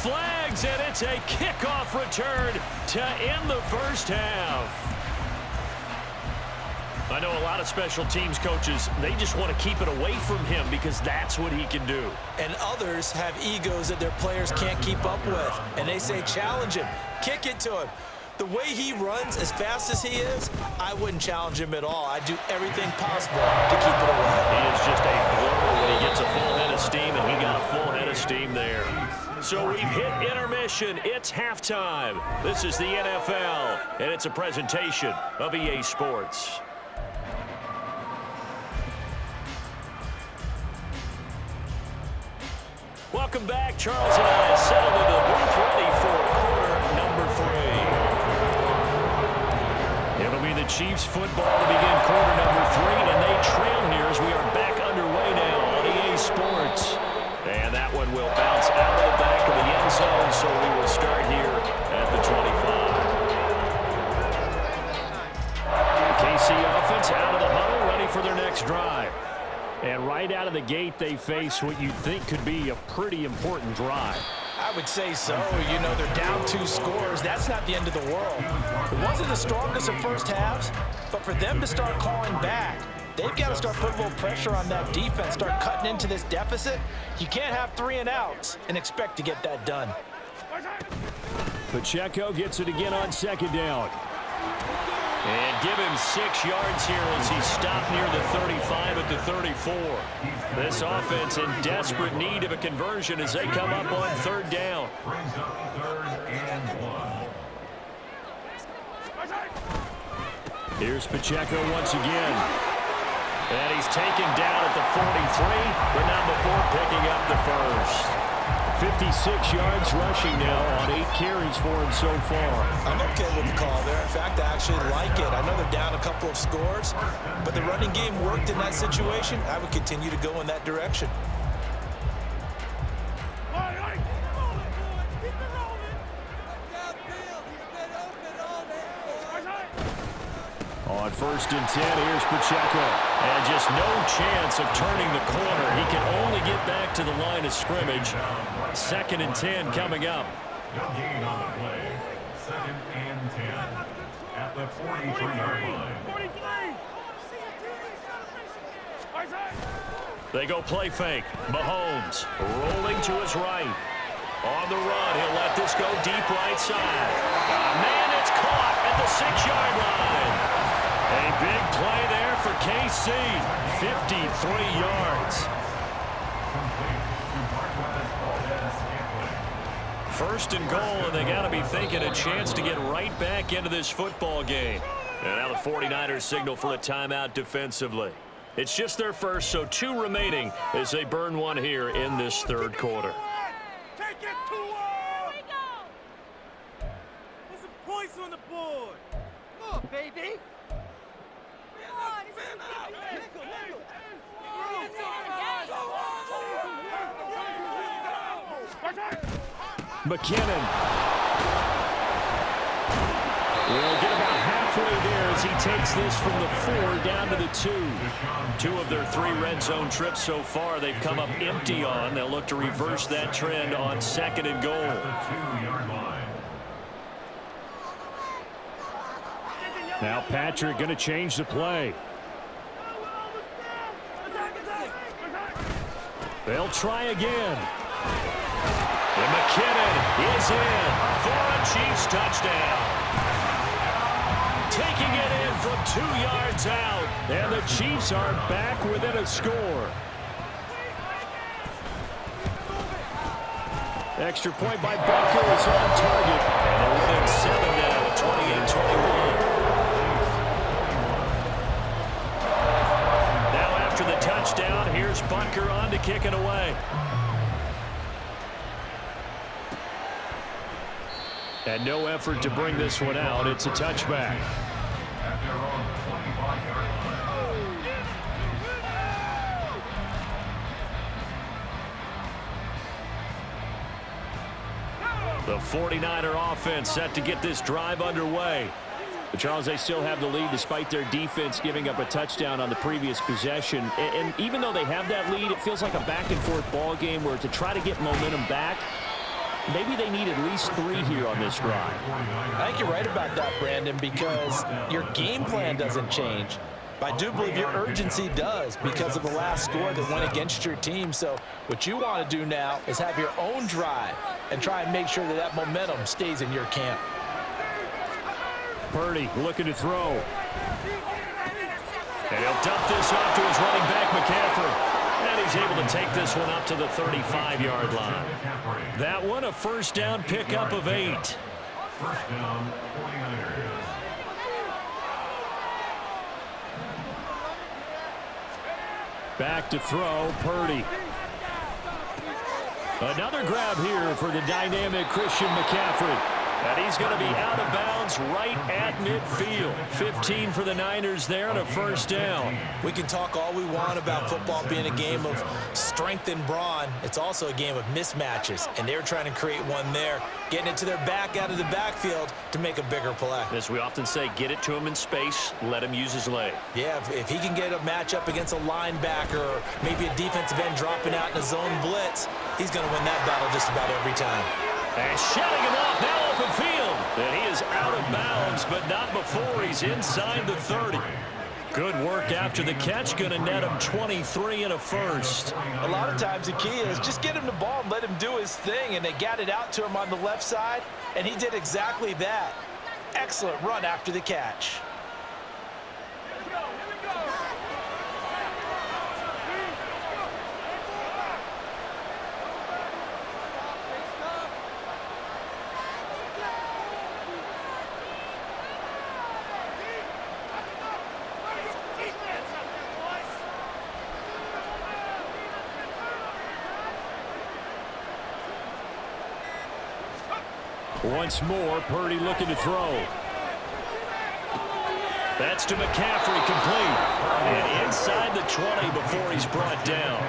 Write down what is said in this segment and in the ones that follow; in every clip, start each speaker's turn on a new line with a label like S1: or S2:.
S1: flags, and it's a kickoff return to end the first half. I know a lot of special teams coaches, they just want to keep it away from him because that's what he can do.
S2: And others have egos that their players can't keep up with. And they say, challenge him, kick it to him. The way he runs as fast as he is, I wouldn't challenge him at all. I'd do everything possible to keep it away.
S1: He is just a blower when he gets a full head of steam, and he got a full head of steam there. So we've hit intermission. It's halftime. This is the NFL, and it's a presentation of EA Sports. Welcome back. Charles and I settled into the booth ready for quarter number 3. It'll be the Chiefs football to begin quarter number 3, and they trail here as we are back underway now on EA Sports. And that one will bounce out of the back of the end zone, so we will start here at the 25. The KC offense out of the huddle, ready for their next drive. And right out of the gate, they face what you'd think could be a pretty important drive.
S2: I would say so. You know, they're down 2 scores. That's not the end of the world. It wasn't the strongest of first halves, but for them to start calling back, they've got to start putting a little pressure on that defense, start cutting into this deficit. You can't have 3 and outs and expect to get that done.
S1: Pacheco gets it again on second down. And give him 6 yards here as he stopped near the 35 at the 34. This offense in desperate need of a conversion as they come up on third down. Here's Pacheco once again. And he's taken down at the 43, but not before picking up the first. 56 yards rushing now on 8 carries for him so far.
S2: I'm okay with the call there. In fact, I actually like it. I know they're down a couple of scores, but the running game worked in that situation. I would continue to go in that direction.
S1: On first and 10, here's Pacheco. And just no chance of turning the corner. He can only get back to the line of scrimmage. Second and 10 coming up.
S3: Gain on the play. Second and 10 at the 43-yard line.
S1: They go play fake. Mahomes rolling to his right. On the run, he'll let this go deep right side. Man, it's caught at the 6-yard line. A big play there for KC. 53 yards. First and goal, and they got to be thinking a chance to get right back into this football game. And now the 49ers signal for a timeout defensively. It's just their first, so 2 remaining as they burn one here in this third quarter.
S4: Take it to Put some points on the board. Come on, baby.
S1: McKinnon will get about halfway there as he takes this from the 4 down to the 2. 2 of their 3 red zone trips so far they've come up empty on. They'll look to reverse that trend on second and goal. Now Patrick going to change the play. They'll try again. And McKinnon is in for a Chiefs touchdown. Taking it in from 2 yards out. And the Chiefs are back within a score. Extra point by Bunker is on target. And they're within 7 now at 28-21. Now after the touchdown, here's Bunker on to kick it away. And no effort to bring this one out. It's a touchback. The 49er offense set to get this drive underway. But Charles, they still have the lead despite their defense giving up a touchdown on the previous possession. And even though they have that lead, it feels like a back-and-forth ball game where to try to get momentum back, maybe they need at least 3 here on this drive.
S2: I think you're right about that, Brandon, because your game plan doesn't change. But I do believe your urgency does because of the last score that went against your team. So what you want to do now is have your own drive and try and make sure that that momentum stays in your camp.
S1: Purdy looking to throw. And he'll dump this off to his running back, McCaffrey. And he's able to take this one up to the 35-yard line. That one a first down pickup of 8.
S3: First down, 49ers.
S1: Back to throw, Purdy. Another grab here for the dynamic Christian McCaffrey. And he's going to be out of bounds right at midfield. 15 for the Niners there and a first down.
S2: We can talk all we want about football being a game of strength and brawn. It's also a game of mismatches, and they're trying to create one there, getting it to their back out of the backfield to make a bigger play.
S1: As we often say, get it to him in space, let him use his leg.
S2: Yeah, if he can get a matchup against a linebacker or maybe a defensive end dropping out in a zone blitz, he's going to win that battle just about every time.
S1: And shutting him off, now open field. And he is out of bounds, but not before he's inside the 30. Good work after the catch, going to net him 23 and a first.
S2: A lot of times the key is just get him the ball and let him do his thing, and they got it out to him on the left side, and he did exactly that. Excellent run after the catch.
S1: Once more, Purdy looking to throw. That's to McCaffrey, complete. And inside the 20 before he's brought down.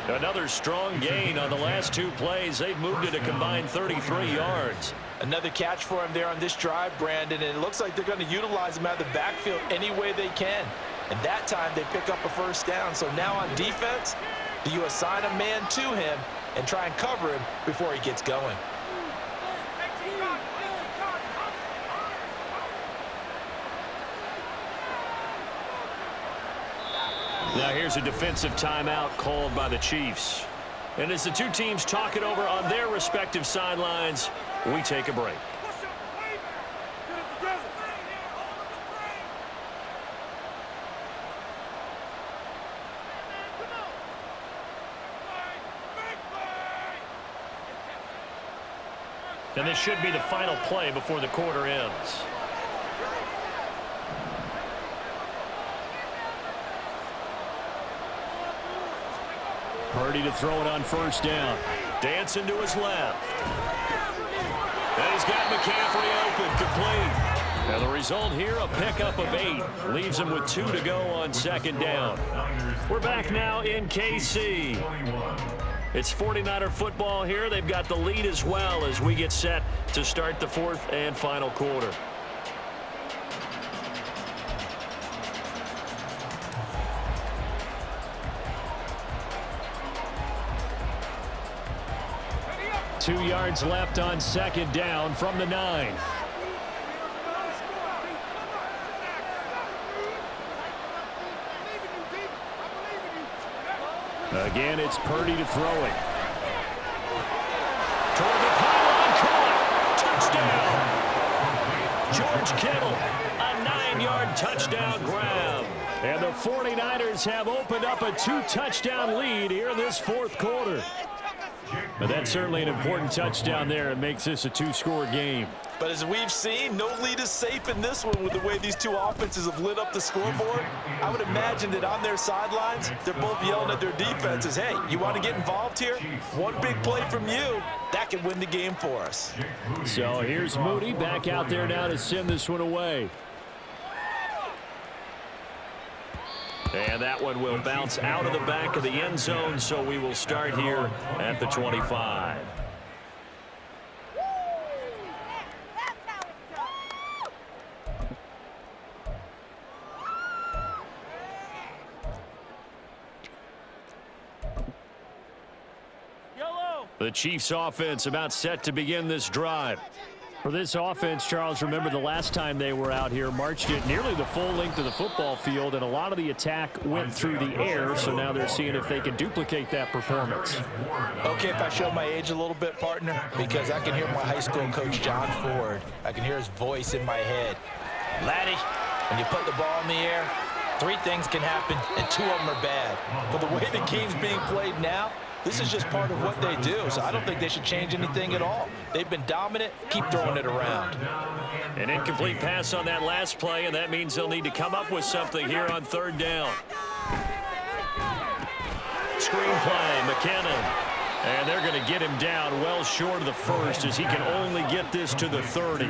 S1: Another strong gain on the last 2 plays. They've moved it a combined 33 yards.
S2: Another catch for him there on this drive, Brandon, and it looks like they're going to utilize him out of the backfield any way they can. And that time they pick up a first down. So now on defense, do you assign a man to him and try and cover him before he gets going?
S1: Now here's a defensive timeout called by the Chiefs. And as the 2 teams talk it over on their respective sidelines, we take a break. And this should be the final play before the quarter ends. Purdy to throw it on first down. Dancing to his left. And he's got McCaffrey open, complete. And the result here, a pickup of 8. Leaves him with 2 to go on second down. We're back now in KC. It's 49er football here. They've got the lead as well as we get set to start the 4th and final quarter. Two yards left on second down from the 9. Again, it's Purdy to throw it. Toward the pylon, caught. Touchdown. George Kittle, a 9-yard touchdown grab. And the 49ers have opened up a 2-touchdown lead here in this 4th quarter. But that's certainly an important touchdown there. It makes this a 2-score game.
S2: But as we've seen, no lead is safe in this one with the way these 2 offenses have lit up the scoreboard. I would imagine that on their sidelines, they're both yelling at their defenses, hey, you want to get involved here? One big play from you, that can win the game for us.
S1: So here's Moody back out there now to send this one away. And that one will bounce out of the back of the end zone, so we will start here at the 25. The Chiefs offense about set to begin this drive.
S5: For this offense, Charles, remember the last time they were out here, marched it nearly the full length of the football field, and a lot of the attack went through the air, so now they're seeing if they can duplicate that performance.
S2: Okay, if I show my age a little bit, partner, because I can hear my high school coach, John Ford. I can hear his voice in my head. Laddie, when you put the ball in the air, 3 things can happen, and 2 of them are bad. But the way the game's being played now, this is just part of what they do, so I don't think they should change anything at all. They've been dominant. Keep throwing it around.
S1: An incomplete pass on that last play, and that means they'll need to come up with something here on 3rd down. Screen play, McKinnon. And they're going to get him down well short of the first as he can only get this to the 30.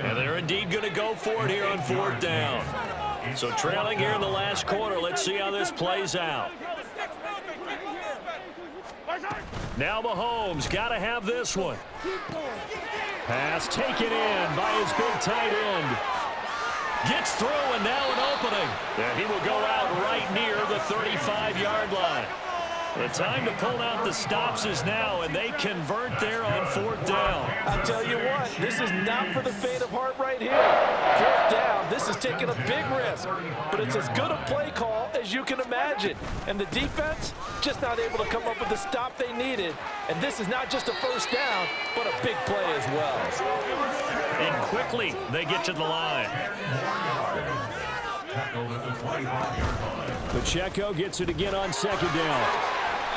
S1: And they're indeed going to go for it here on 4th down. So trailing here in the last quarter, let's see how this plays out. Now Mahomes got to have this one. Pass taken in by his big tight end. Gets through and now an opening. And he will go out right near the 35-yard line. The time to pull out the stops is now, and they convert there on 4th down.
S2: I'll tell you what, this is not for the faint of heart right here. 4th down, this is taking a big risk, but it's as good a play call as you can imagine. And the defense just not able to come up with the stop they needed. And this is not just a 1st down, but a big play as well.
S1: And quickly they get to the line.
S5: Pacheco gets it again on 2nd down.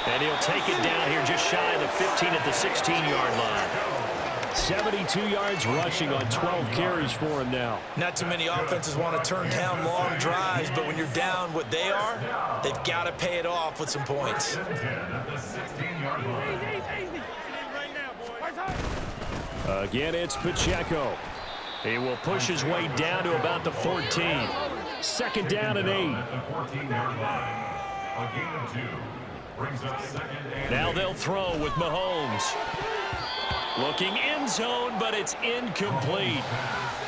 S1: And he'll take it down here just shy of the 15 at the 16-yard line.
S5: 72 yards rushing on 12 carries for him now.
S2: Not too many offenses want to turn down long drives, but when you're down what they are, they've got to pay it off with some points.
S5: Again, it's Pacheco.
S1: He will push his way down to about the 14.
S5: 2nd down and 8.
S1: Now they'll throw with Mahomes. Looking end zone, but it's incomplete.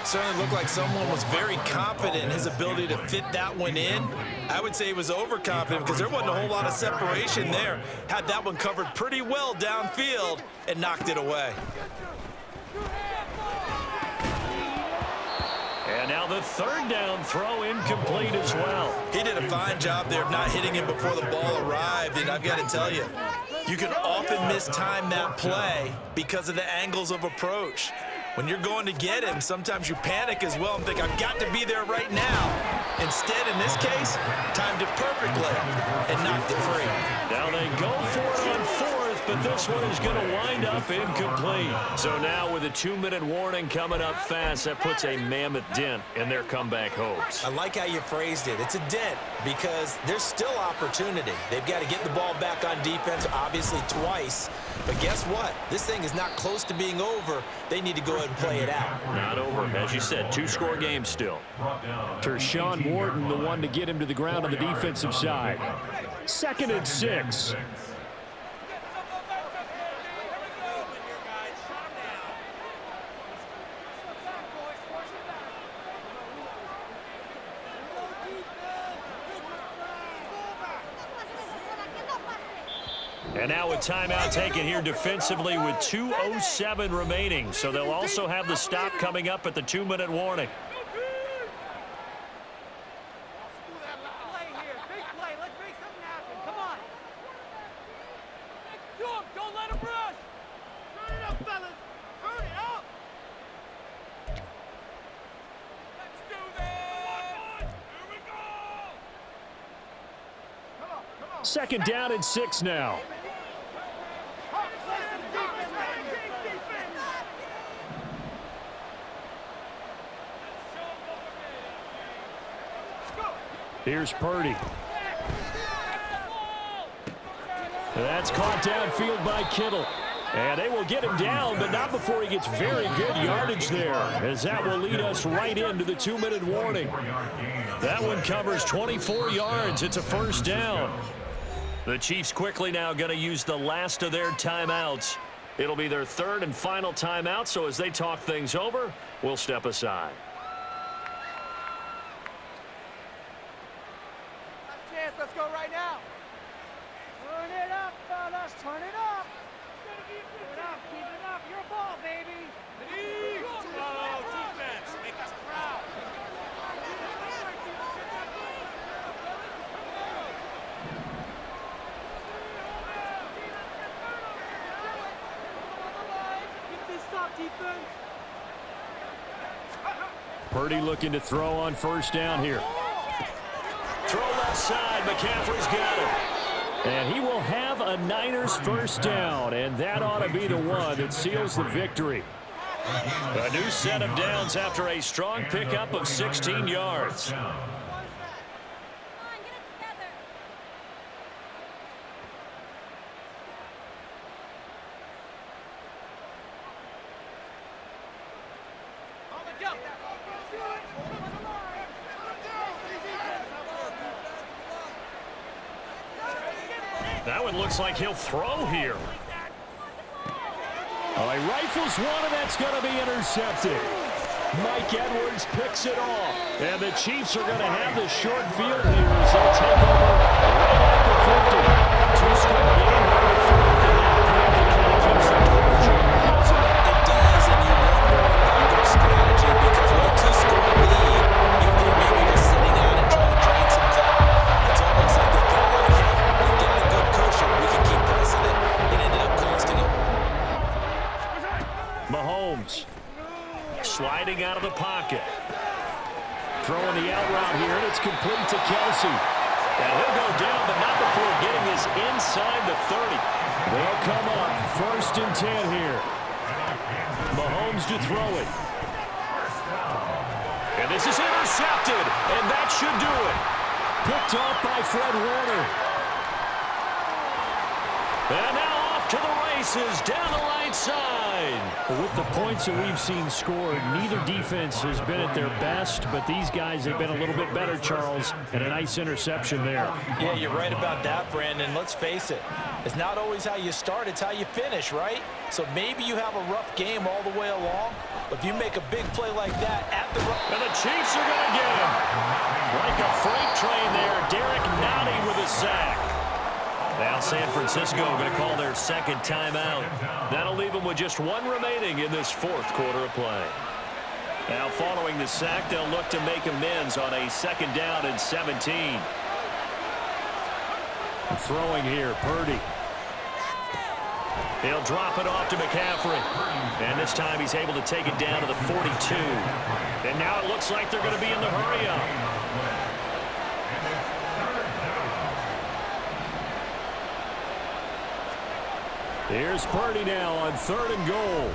S2: Certainly looked like someone was very confident in his ability to fit that one in. I would say he was overconfident because there wasn't a whole lot of separation there. Had that one covered pretty well downfield and knocked it away.
S1: And now the 3rd down throw incomplete as well.
S2: He did a fine job there of not hitting him before the ball arrived, and I've got to tell you, you can often mistime that play because of the angles of approach. When you're going to get him, sometimes you panic as well and think, I've got to be there right now. Instead, in this case, timed it perfectly and knocked it free.
S1: Now they go for it on 4th, but this one is going to wind up incomplete. So now with a 2-minute warning coming up fast, that puts a mammoth dent in their comeback hopes.
S2: I like how you phrased it. It's a dent because there's still opportunity. They've got to get the ball back on defense, obviously twice. But guess what? This thing is not close to being over. They need to go ahead and play it out.
S1: Not over. As you said, 2-score game still.
S5: Tershawn Wharton, the one to get him to the ground on the defensive side. 2nd and 6.
S1: And now a timeout taken here defensively with 2:07 remaining. So they'll also have the stop coming up at the 2-minute warning.
S4: Don't let him rush. Turn it up, fellas. Turn it up. Let's do this. Here we go. Come on.
S5: 2nd down and 6 now. Here's Purdy. That's caught downfield by Kittle. And they will get him down, but not before he gets very good yardage there, as that will lead us right into the 2-minute warning.
S1: That one covers 24 yards. It's a 1st down. The Chiefs quickly now going to use the last of their timeouts. It'll be their 3rd and final timeout, so as they talk things over, we'll step aside.
S4: Last chance. Let's go right now. Turn it up, fellas. Turn it up.
S5: Purdy looking to throw on first down here.
S1: Throw left side. McCaffrey's got it.
S5: And he will have a Niners first down, and that ought to be the one that seals the victory.
S1: A new set of downs after a strong pickup of 16 yards. That one looks like he'll throw here.
S5: Oh, he rifles one, and that's going to be intercepted. Mike Edwards picks it off. And the Chiefs are going to have the short field here as they take over right at the 50. Two-score game here with fourth, and that practically keeps the torture.
S2: It does, and you wonder about their strategy because with a two-score lead, if they maybe just sitting out and trying to drain some clock, it's almost like they felt like, hey, we've got a good cushion. We can keep pressing it. It ended up costing them.
S1: Mahomes sliding out of the pocket.
S5: Throwing the out route here, and it's complete to Kelsey.
S1: And he'll go down, but not before getting this inside the 30.
S5: They'll come up first and 10 here.
S1: Mahomes to throw it. And this is intercepted, and that should do it.
S5: Picked off by Fred Warner.
S1: And now off to the races down the right side.
S5: With the points that we've seen scored, neither defense has been at their best, but these guys have been a little bit better, Charles, and a nice interception there.
S2: Yeah, you're right about that, Brandon. Let's face it. It's not always how you start, it's how you finish, right? So maybe you have a rough game all the way along, but if you make a big play like that at the...
S1: And the Chiefs are going to get him. Like a freight train there, Derek Nottie with a sack. Now San Francisco going to call their second timeout. That'll leave them with just one remaining in this fourth quarter of play. Now following the sack, they'll look to make amends on a second down and 17.
S5: Throwing here, Purdy.
S1: He'll drop it off to McCaffrey. And this time he's able to take it down to the 42. And now it looks like they're going to be in the hurry-up.
S5: Here's Purdy now on 3rd and goal.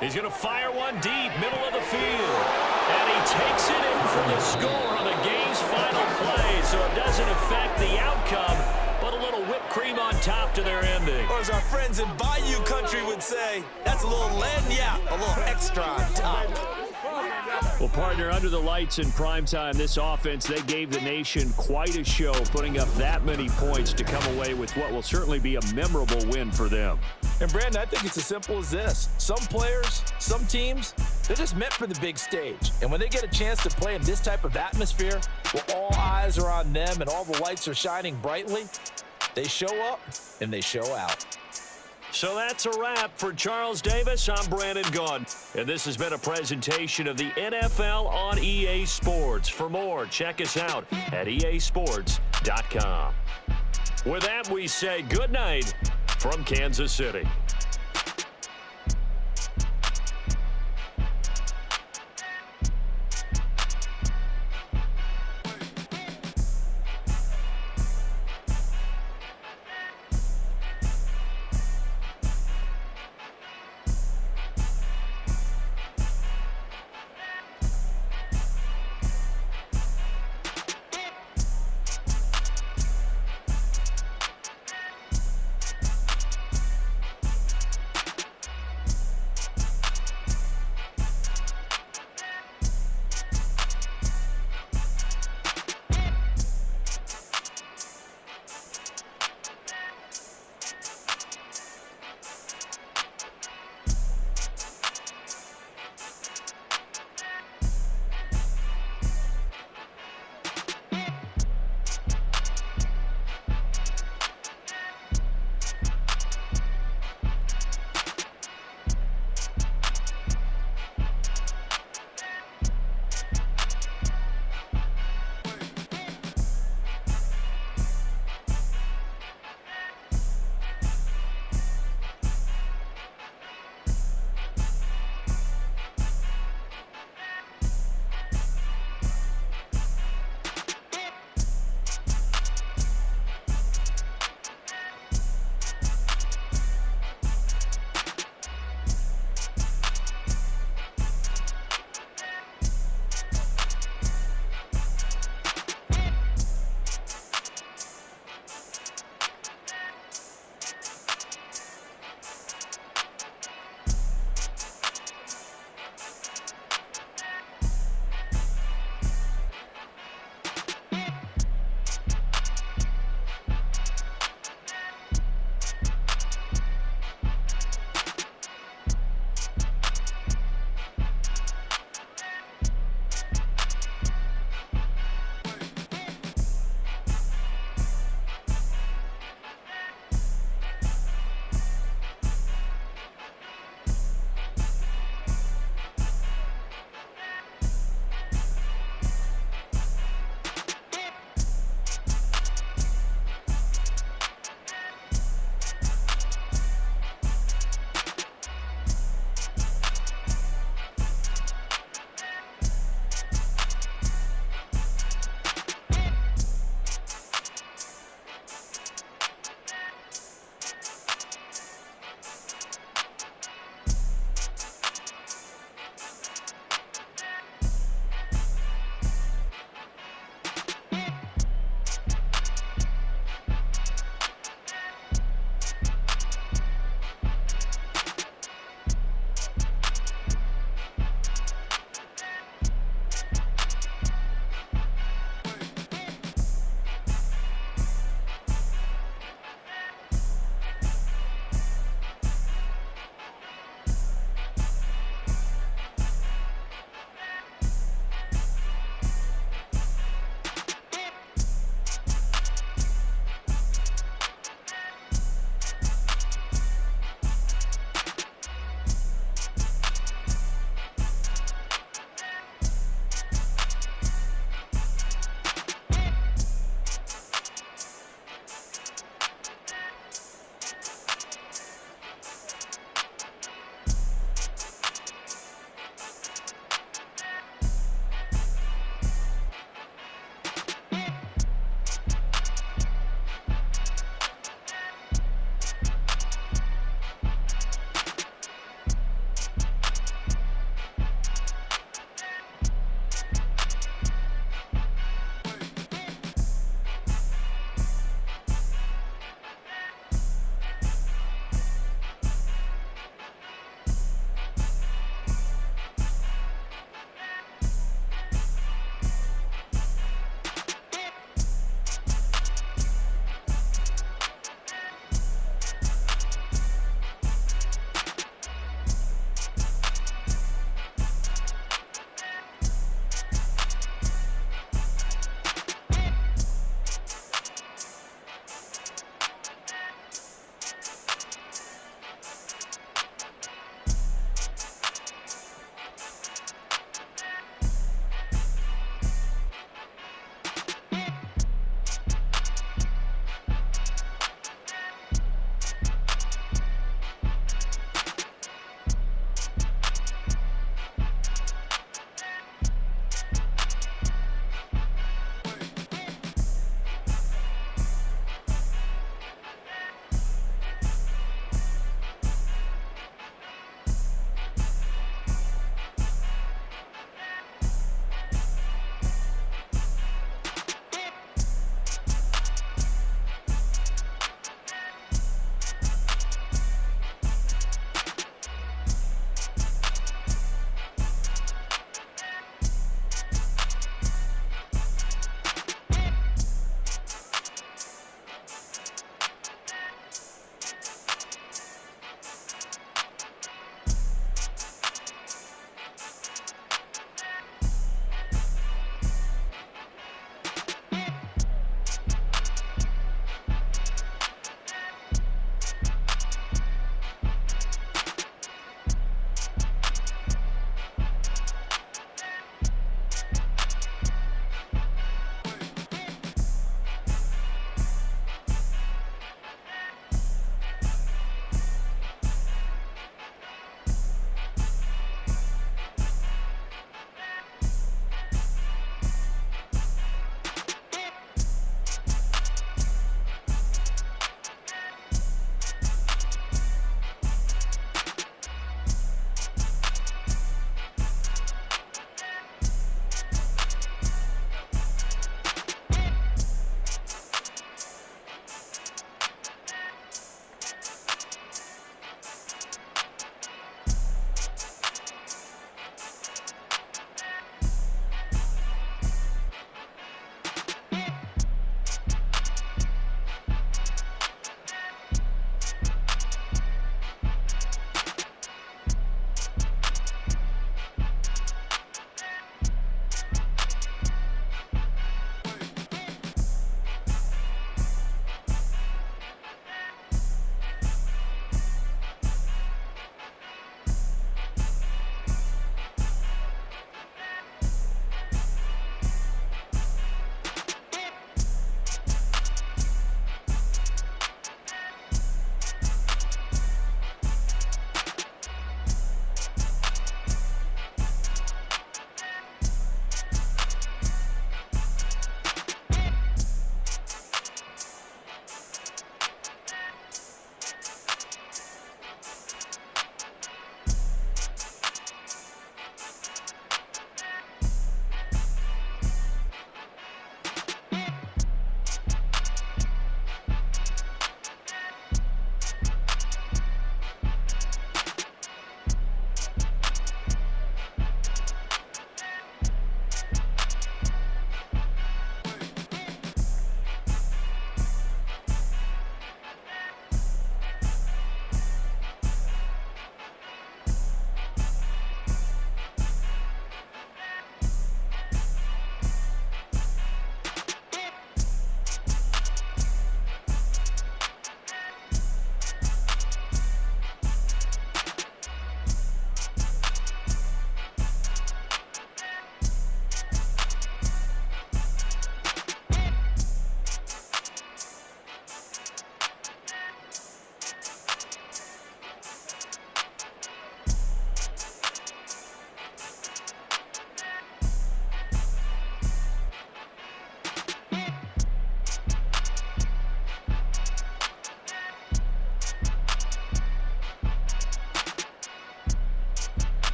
S1: He's going to fire one deep, middle of the field. And he takes it in for the score on the game's final play, so it doesn't affect the outcome, but a little whipped cream on top to their ending.
S2: Or as our friends in Bayou Country would say, that's a little lagniappe, a little extra on top.
S5: Well, partner, under the lights in primetime, this offense, they gave the nation quite a show, putting up that many points to come away with what will certainly be a memorable win for them.
S2: And, Brandon, I think it's as simple as this. Some players, some teams, they're just meant for the big stage. And when they get a chance to play in this type of atmosphere, where all eyes are on them and all the lights are shining brightly, they show up and they show out.
S1: So that's a wrap for Charles Davis. I'm Brandon Gaudin, and this has been a presentation of the NFL on EA Sports. For more, check us out at easports.com. With that, we say good night from Kansas City.